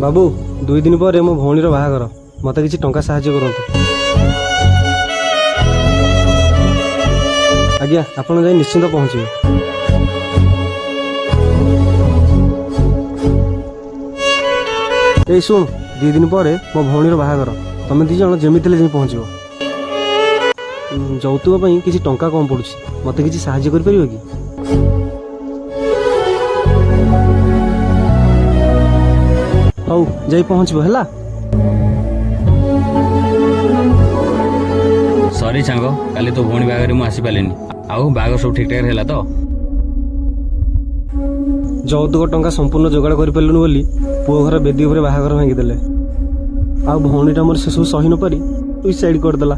बाबू 2 दिन पर मो भौणीर बाहागर मत किसी टंका साहाय्य करंतु। आज्ञा आपण जाई निश्चिंत पहुँचे। ए शुण 2 दिन पर मो भौणीर बाहागर तमे 2 जण जेमिति ले जाई पहुँचो। যৌতুକ ପାଇଁ କିଛି ଟଙ୍କା କମ ପଡୁଛି ମତେ କିଛି ସାହାଯ୍ୟ କରିପାରିବ କି? ହଉ ଯାଇ ପହଞ୍ଚିବ ହେଲା। ସରି ସାଙ୍ଗ, କାଲି ତୋ ଭଉଣୀ ବାହାଘରରେ ମୁଁ ଆସିପାରିଲିନି। ଆଉ ବାହାଘର ସବୁ ଠିକ ଠାକ ହେଲା ତ? ଯୌତୁକ ଟଙ୍କା ସମ୍ପୂର୍ଣ୍ଣ ଯୋଗାଡ଼ କରିପାରିଲୁନି ବୋଲି ପୁଅ ଘର ବେଦି ଉପରେ ବାହାଘର ଭାଙ୍ଗିଦେଲେ। ଆଉ ଭଉଣୀଟା ମୋର ସେସବୁ ସହି ନ ପାରି ସୁଇସାଇଡ୍ କରିଦେଲା।